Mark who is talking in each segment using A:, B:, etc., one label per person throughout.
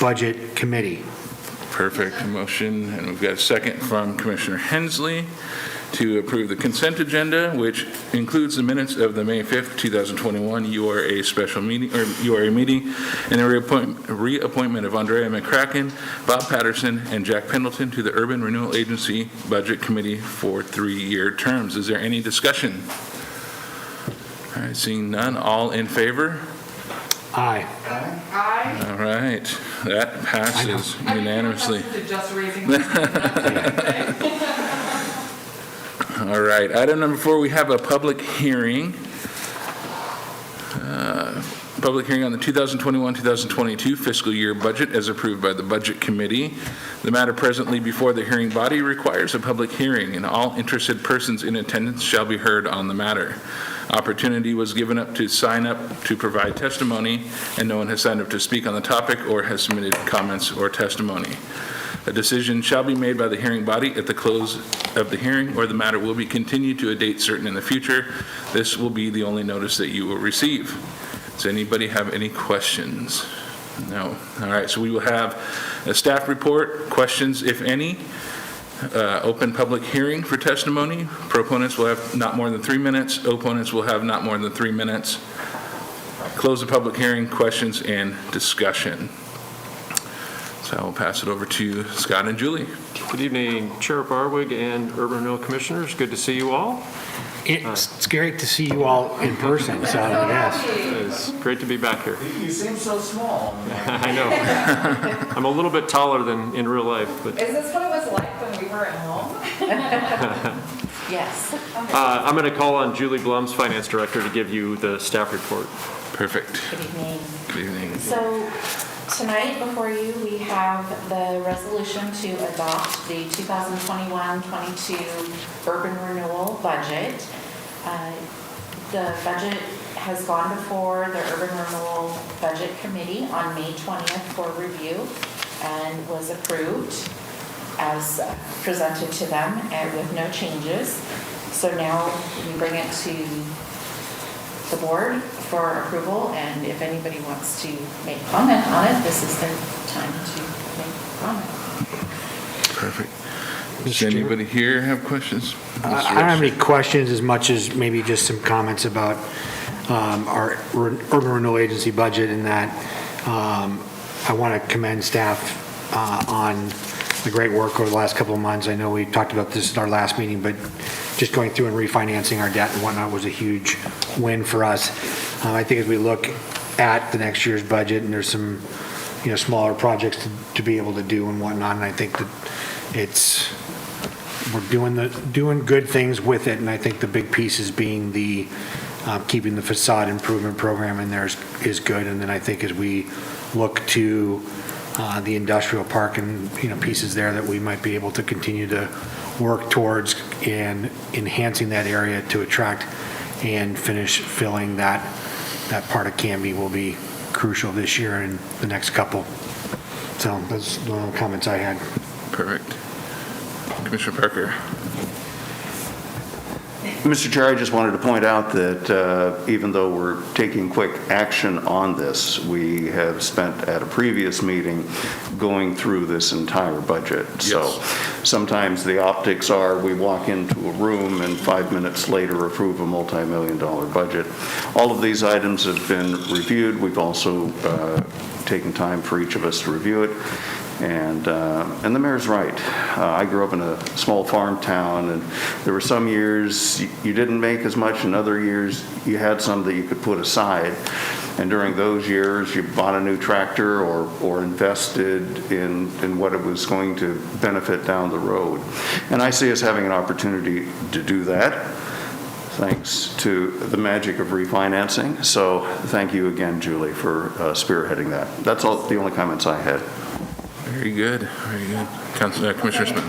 A: Budget Committee.
B: Perfect motion, and we've got a second from Commissioner Hensley to approve the consent agenda, which includes the minutes of the May 5th, 2021 URA special meeting, or URA meeting, and the reappointment of Andrea McCracken, Bob Patterson, and Jack Pendleton to the Urban Renewal Agency Budget Committee for 3-year terms. Is there any discussion? All right, seeing none, all in favor?
A: Aye.
C: Aye.
B: All right, that passes unanimously.
C: Just raising my hand.
B: All right, item number 4, we have a public hearing. Public hearing on the 2021-2022 fiscal year budget as approved by the Budget Committee. The matter presently before the hearing body requires a public hearing, and all interested persons in attendance shall be heard on the matter. Opportunity was given up to sign up to provide testimony, and no one has signed up to speak on the topic or has submitted comments or testimony. A decision shall be made by the hearing body at the close of the hearing, or the matter will be continued to a date certain in the future. This will be the only notice that you will receive. Does anybody have any questions? No. All right, so we will have a staff report, questions if any, open public hearing for testimony. Proponents will have not more than 3 minutes. Opponents will have not more than 3 minutes. Close the public hearing, questions, and discussion. So I will pass it over to Scott and Julie.
D: Good evening, Chair Barwig and Urban Renewal Commissioners. Good to see you all.
A: It's great to see you all in person, so yes.
D: It's great to be back here.
E: You seem so small.
D: I know. I'm a little bit taller than in real life, but
C: Is this what it was like when we were at home? Yes.
D: I'm going to call on Julie Blum's Finance Director to give you the staff report.
B: Perfect.
F: Good evening.
B: Good evening.
F: So tonight before you, we have the resolution to adopt the 2021-22 urban renewal budget. The budget has gone before the Urban Renewal Budget Committee on May 20th for review and was approved as presented to them and with no changes. So now we bring it to the board for approval, and if anybody wants to make comment on it, this is their time to make comment.
B: Perfect. Does anybody here have questions?
A: I don't have any questions as much as maybe just some comments about our Urban Renewal Agency budget, and that I want to commend staff on the great work over the last couple of months. I know we talked about this at our last meeting, but just going through and refinancing our debt and whatnot was a huge win for us. I think as we look at the next year's budget, and there's some, smaller projects to be able to do and whatnot, and I think that we're doing good things with it, and I think the big piece is being the keeping the facade improvement program in there is good. And then I think as we look to the industrial park and pieces there that we might be able to continue to work towards in enhancing that area to attract and finish filling that part of Canby will be crucial this year and the next couple. So those are the comments I had.
B: Perfect. Commissioner Parker.
E: Mr. Chair, I just wanted to point out that even though we're taking quick action on this, we have spent at a previous meeting going through this entire budget.
B: Yes.
E: So sometimes the optics are we walk into a room and 5 minutes later approve a multi-million-dollar budget. All of these items have been reviewed. We've also taken time for each of us to review it. And the mayor's right. I grew up in a small farm town, and there were some years you didn't make as much, and other years you had some that you could put aside. And during those years, you bought a new tractor or invested in what it was going to benefit down the road. And I see us having an opportunity to do that, thanks to the magic of refinancing. So thank you again, Julie, for spearheading that. That's all the only comments I had.
B: Very good. Very good. Commissioner Smith.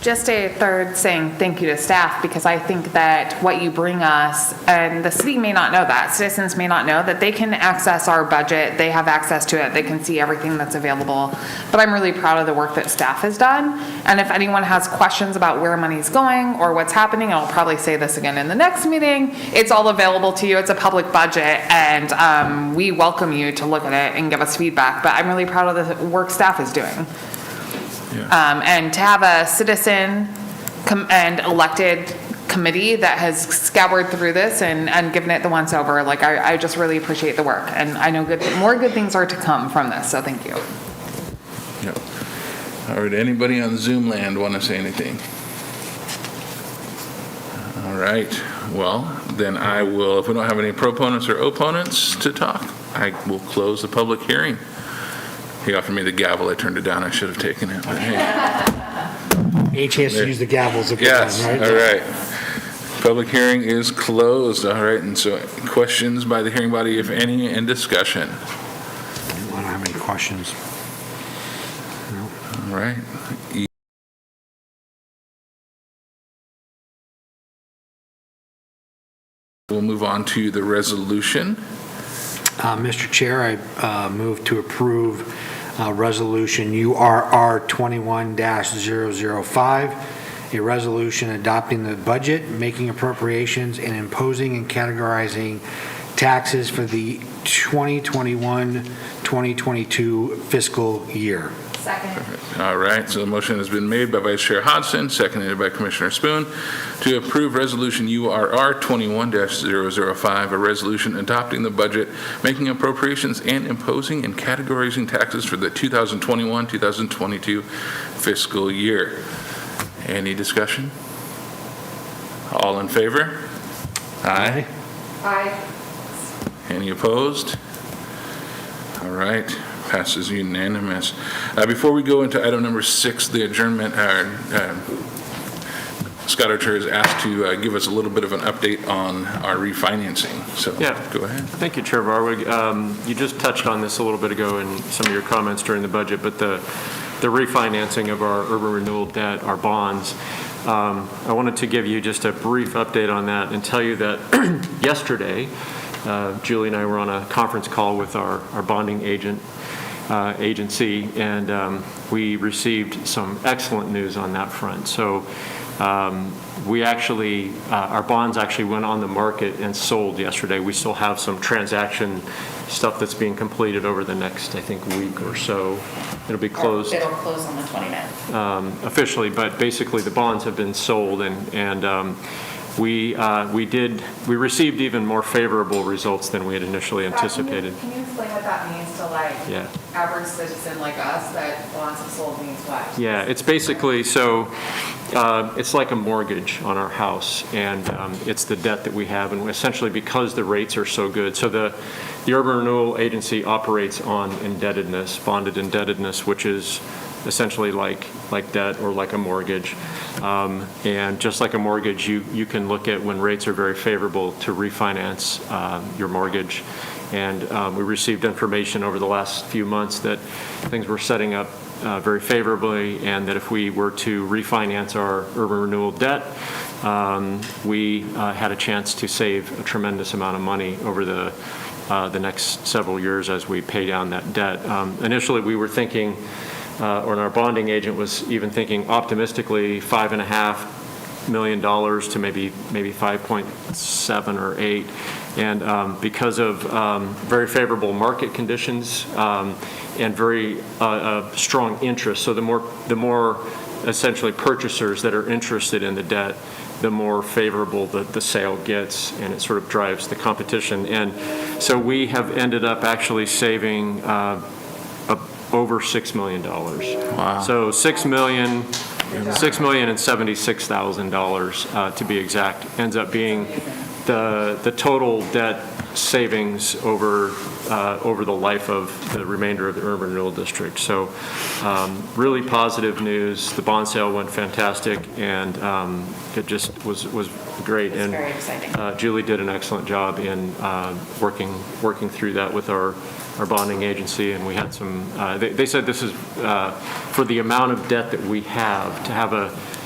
G: Just a third saying thank you to staff, because I think that what you bring us, and the city may not know that, citizens may not know that they can access our budget, they have access to it, they can see everything that's available. But I'm really proud of the work that staff has done. And if anyone has questions about where money's going or what's happening, and I'll probably say this again in the next meeting, it's all available to you. It's a public budget, and we welcome you to look at it and give us feedback. But I'm really proud of the work staff is doing. And to have a citizen and elected committee that has scoured through this and given it the once over, like, I just really appreciate the work. And I know more good things are to come from this, so thank you.
B: Yep. All right, anybody on Zoom land want to say anything? All right, well, then I will, if we don't have any proponents or opponents to talk, I will close the public hearing. He offered me the gavel, I turned it down, I should have taken it, but hey.
A: Any chance to use the gavels if
B: Yes,
A: you can, right?
B: all right. Public hearing is closed, all right, and so questions by the hearing body, if any, and discussion.
A: I don't have any questions.
B: All right. We'll move on to the resolution.
A: Mr. Chair, I move to approve Resolution URR 21-005, a resolution adopting the budget, making appropriations, and imposing and categorizing taxes for the 2021-2022 fiscal year.
C: Second.
B: All right, so the motion has been made by Vice Chair Hodgson, seconded by Commissioner Spoon, to approve Resolution URR 21-005, a resolution adopting the budget, making appropriations, and imposing and categorizing taxes for the 2021-2022 fiscal year. Any discussion? All in favor? Aye.
C: Aye.
B: Any opposed? All right, passes unanimous. Before we go into item number 6, the adjournment, Scott Archer is asked to give us a little bit of an update on our refinancing, so
D: Yeah.
B: go ahead.
D: Thank you, Chair Barwig. You just touched on this a little bit ago in some of your comments during the budget, but the refinancing of our urban renewal debt, our bonds, I wanted to give you just a brief update on that and tell you that yesterday, Julie and I were on a conference call with our bonding agency, and we received some excellent news on that front. So we actually, our bonds actually went on the market and sold yesterday. We still have some transaction stuff that's being completed over the next, I think, week or so. It'll be closed.
F: It'll close on the 29th.
D: Officially, but basically the bonds have been sold, and we received even more favorable results than we had initially anticipated.
C: Can you explain what that means to
D: Yeah.
C: average citizen like us, that bonds have sold means what?
D: Yeah, it's basically, so it's like a mortgage on our house, and it's the debt that we have, and essentially because the rates are so good. So the Urban Renewal Agency operates on indebtedness, bonded indebtedness, which is essentially like debt or like a mortgage. And just like a mortgage, you can look at when rates are very favorable to refinance your mortgage. And we received information over the last few months that things were setting up very favorably, and that if we were to refinance our urban renewal debt, we had a chance to save a tremendous amount of money over the next several years as we pay down that debt. Initially, we were thinking, or our bonding agent was even thinking optimistically $5.5 million to maybe 5.7 or 8. And because of very favorable market conditions and very strong interest, so the more essentially purchasers that are interested in the debt, the more favorable the sale gets, and it sort of drives the competition. And so we have ended up actually saving over $6 million.
B: Wow.
D: So $6,076,000 to be exact, ends up being the total debt savings over the life of the remainder of the urban renewal district. So really positive news. The bond sale went fantastic, and it just was great.
F: It's very exciting.
D: Julie did an excellent job in working through that with our bonding agency, and we had some, they said this is, for the amount of debt that we have, to have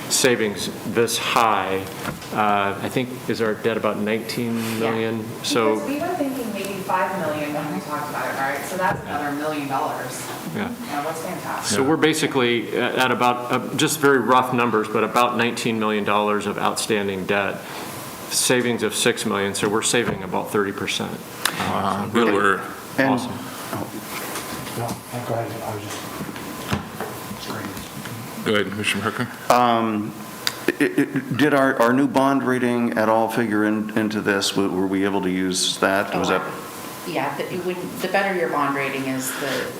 D: savings this high. I think, is our debt about 19 million? So,
C: Because we were thinking maybe 5 million when we talked about it, right? So that's another $1 million.
D: yeah.
C: That's fantastic.
D: So we're basically at about, just very rough numbers, but about $19 million of outstanding debt, savings of $6 million, so we're saving about 30%.
B: Wow, good work.
E: And-
D: Awesome.
A: No, go ahead, I was just, it's great.
B: Go ahead, Commissioner Hooker.
E: Did our new bond rating at all figure into this? Were we able to use that? Was that?
F: Yeah, the better your bond rating is,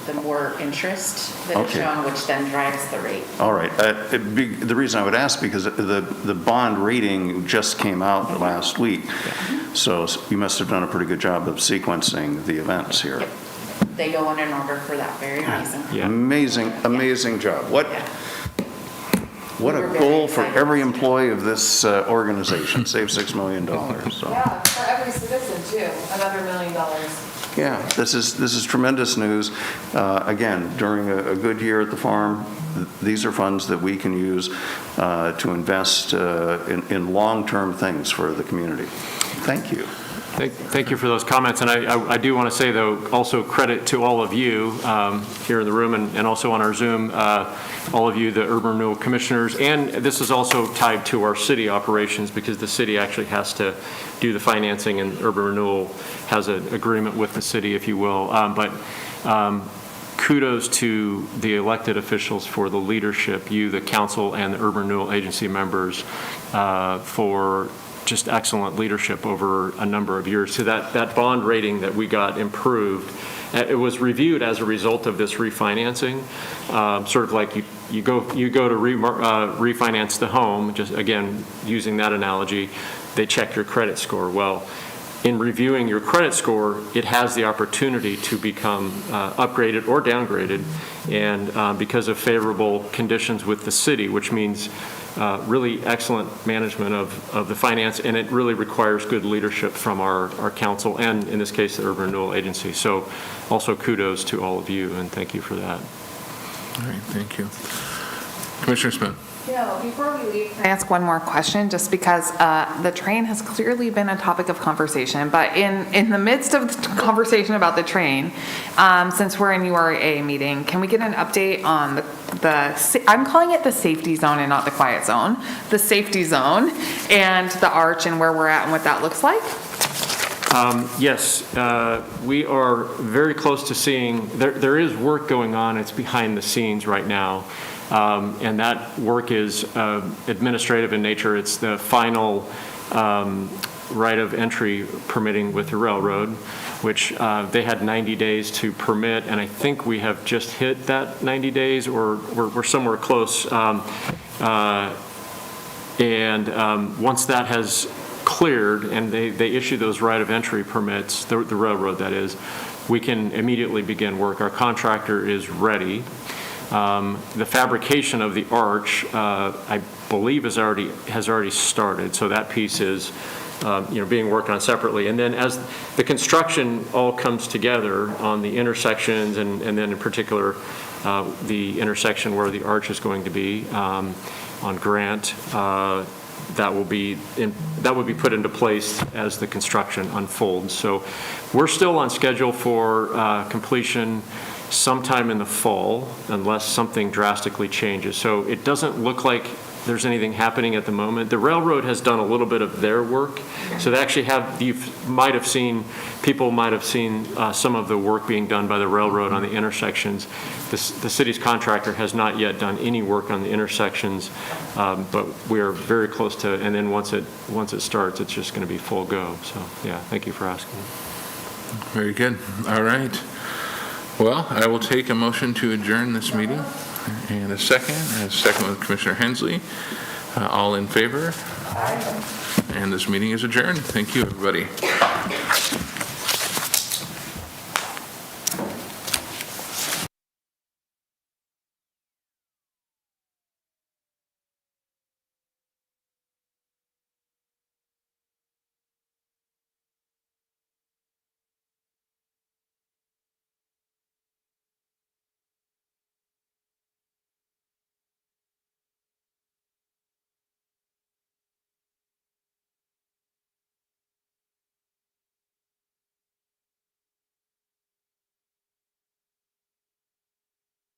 F: the more interest that is
E: Okay.
F: shown, which then drives the rate.
E: All right. The reason I would ask, because the bond rating just came out last week, so you must have done a pretty good job of sequencing the events here.
F: Yep. They go in an order for that very reason.
D: Yeah.
E: Amazing job. What
F: Yeah.
E: a
F: We were very
E: goal for
F: excited.
E: every employee of this organization, save $6 million. So,
C: Yeah, for every citizen too, another $1 million.
E: yeah, this is tremendous news. Again, during a good year at the farm, these are funds that we can use to invest in long-term things for the community. Thank you.
D: Thank you for those comments, and I do want to say, though, also credit to all of you here in the room and also on our Zoom, all of you, the Urban Renewal Commissioners, and this is also tied to our city operations because the city actually has to do the financing, and Urban Renewal has an agreement with the city, if you will. But kudos to the elected officials for the leadership, you, the council, and the Urban Renewal Agency members for just excellent leadership over a number of years. So that bond rating that we got improved, it was reviewed as a result of this refinancing, sort of like you go to refinance the home, just again, using that analogy, they check your credit score. Well, in reviewing your credit score, it has the opportunity to become upgraded or downgraded, and because of favorable conditions with the city, which means really excellent management of the finance, and it really requires good leadership from our council and, in this case, the Urban Renewal Agency. So also kudos to all of you, and thank you for that.
B: All right, thank you. Commissioner Smith.
C: Yeah, before we leave,
G: Can I ask one more question, just because the train has clearly been a topic of conversation, but in the midst of the conversation about the train, since we're in URA meeting, can we get an update on I'm calling it the safety zone and not the quiet zone, the safety zone and the arch and where we're at and what that looks like?
D: Yes, we are very close to seeing, there is work going on, it's behind the scenes right now. And that work is administrative in nature. It's the final right of entry permitting with the railroad, which they had 90 days to permit, and I think we have just hit that 90 days, or we're somewhere close. Once that has cleared and they issue those right of entry permits, the railroad that is, we can immediately begin work. Our contractor is ready. The fabrication of the arch, I believe, has already started. So that piece is, being worked on separately. And then as the construction all comes together on the intersections, and then in particular the intersection where the arch is going to be on Grant, that will be put into place as the construction unfolds. So we're still on schedule for completion sometime in the fall, unless something drastically changes. So it doesn't look like there's anything happening at the moment. The railroad has done a little bit of their work. So they actually people might have seen some of the work being done by the railroad on the intersections. The city's contractor has not yet done any work on the intersections, but we are very close to, and then once it starts, it's just going to be full go. So yeah, thank you for asking.
B: Very good. All right. Well, I will take a motion to adjourn this meeting. And a second with Commissioner Hensley. All in favor? And this meeting is adjourned. Thank you, everybody.